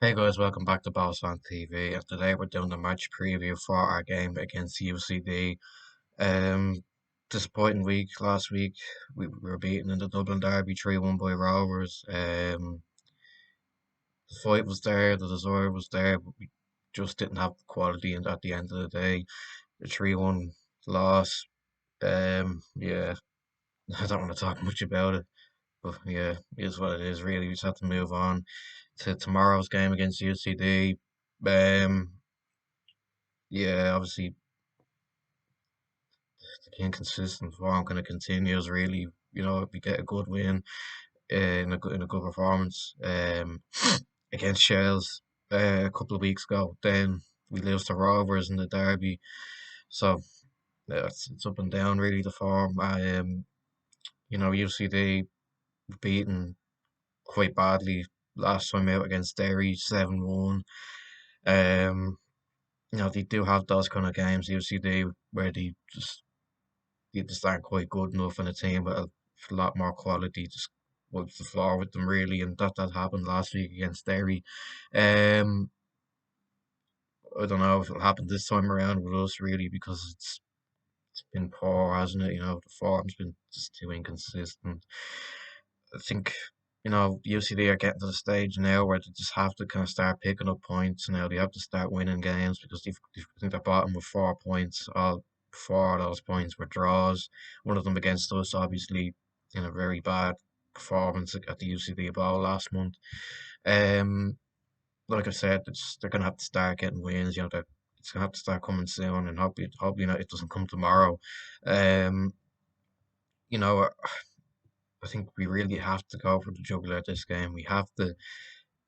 Hey guys, welcome back to Boss on TV. And today we're doing the match preview for our game against UCD. Um, Disappointing week last week. We were beaten in the Dublin Derby 3-1 by Rovers. The fight was there, the desire was there, but we just didn't have the quality. And at the end of the day, the 3-1 loss. Yeah, I don't want to talk much about it, but yeah, it is what it is. Really, we just have to move on to tomorrow's game against UCD. Um, Yeah, obviously the inconsistent form kind of continues. Really, if we get a good win, in a good performance, against Shells a couple of weeks ago, then we lose to Rovers in the derby. So yeah, it's up and down really the form. UCD beaten quite badly last time out against Derry 7-1. Um, they do have those kind of games, UCD, where they just aren't quite good enough in a team with a lot more quality. Just wipes the floor with them really, and that happened last week against Derry. Um, I don't know if it'll happen this time around with us really because it's been poor, hasn't it? The form's been just too inconsistent. I think UCD are getting to the stage now where they just have to kind of start picking up points now. They have to start winning games because I think they're bottom with 4 points. All four of those points were draws. One of them against us, obviously, in a very bad performance at the UCD Bowl last month. Um, like I said, they're gonna have to start getting wins. It's gonna have to start coming soon, and hopefully not, it doesn't come tomorrow. Um, you know, I think we really have to go for the jugular this game. We have to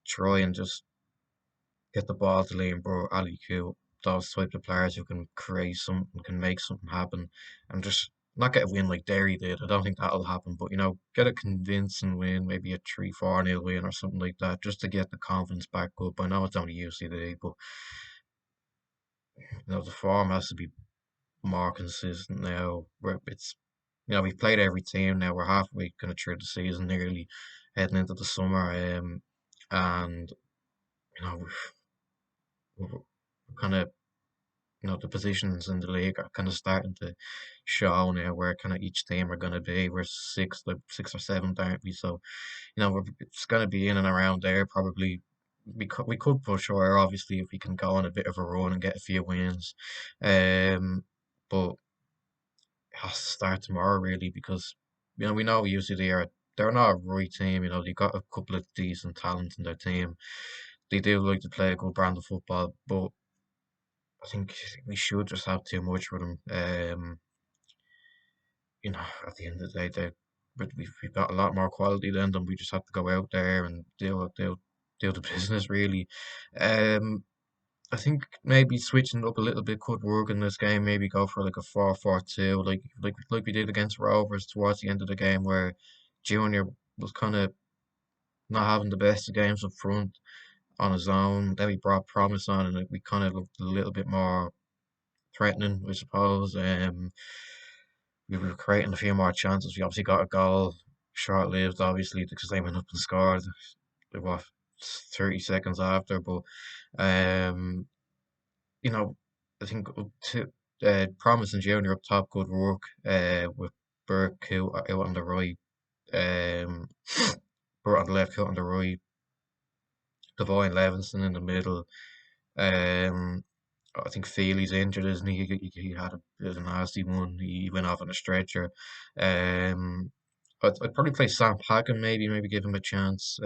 try and just get the ball to Liam Bro, Ali Q, those type of players who can create something, can make something happen, and just not get a win like Derry did. I don't think that'll happen, but get a convincing win, maybe a 3-4 nil win or something like that, just to get the confidence back up. I know it's only UCD, but the form has to be more consistent now. We've played every team now. We're halfway kind of through the season, nearly heading into the summer, and you know we're kind of the positions in the league are kind of starting to show now where kind of each team are going to be. We're sixth, like sixth or seventh, aren't we? So it's going to be in and around there probably. We could push higher, obviously, if we can go on a bit of a run and get a few wins. But it has to start tomorrow really because we know usually they're not a right team. They got a couple of decent talents in their team. They do like to play a good brand of football, but I think we should just have too much for them. At the end of the day, but we've got a lot more quality than them. We just have to go out there and deal the business really. Um, I think maybe switching it up a little bit could work in this game. Maybe go for like a 4-4-2, like we did against Rovers towards the end of the game, where Junior was kind of not having the best of games up front on his own. Then we brought Promise on, and we kind of looked a little bit more threatening, I suppose. We were creating a few more chances. We obviously got a goal, short-lived, obviously, because they went up and scored. What 30 seconds after, but um. you know, I think Promise and Junior up top, good work. With Burke out on the right, um, Burke on the left, out on the right, Devine Levinson in the middle. Um, I think Feely's injured, isn't he? He had a bit of a nasty one. He went off on a stretcher. Um, I'd probably play Sam Packham, maybe give him a chance.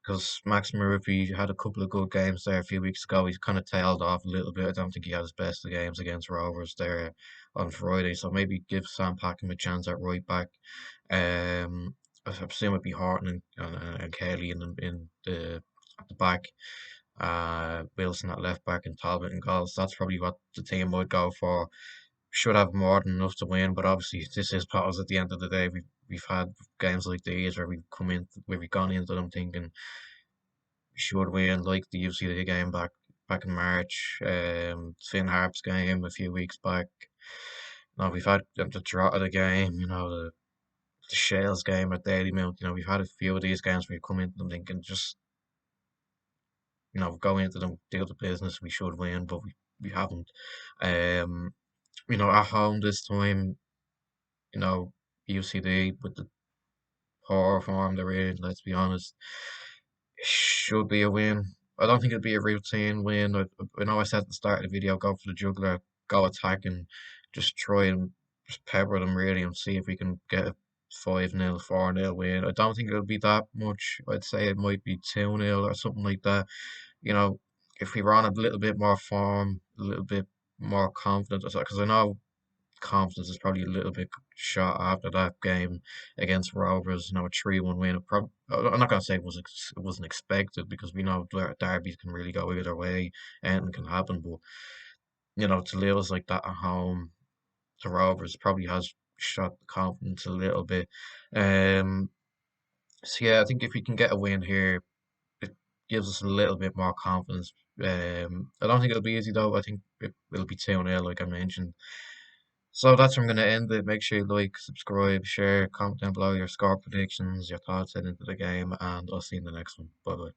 Because Max Murphy had a couple of good games there a few weeks ago. He's kind of tailed off a little bit. I don't think he had his best of games against Rovers there on Friday. So maybe give Sam Packham a chance at right back. I presume it'd be Horton and Kelly in the at the back. Wilson at left back and Talbot in goals. That's probably what the team would go for. Should have more than enough to win, but obviously this is pause at the end of the day. We've had games like these where we've gone into them thinking should win, like the UCD game back in March, Finn Harp's game a few weeks back. Now we've had the draw of the game, the Shales game at Dalymount. We've had a few of these games where we come into them thinking just go into them, do the business. We should win, but we haven't. Um, at home this time, you know, UCD with the poor form they're in, let's be honest, should be a win. I don't think it'll be a routine win. I know I said at the start of the video, go for the juggler, go attack and just try and just pepper them really and see if we can get a 5-0, 4-0 win. I don't think it'll be that much. I'd say it might be 2-0 or something like that. You know, if we were on a little bit more form, a little bit more confident, because I know confidence is probably a little bit shot after that game against Rovers. A 3-1 win. I'm not gonna say it wasn't expected because we know derbies can really go either way, anything can happen. But to lose like that at home to Rovers probably has shot the confidence a little bit. Um, so yeah, I think if we can get a win here, it gives us a little bit more confidence. I don't think it'll be easy though. I think it'll be 2-0, like I mentioned. So that's where I'm going to end it. Make sure you like, subscribe, share, comment down below your score predictions, your thoughts heading into the game, and I'll see you in the next one. Bye bye.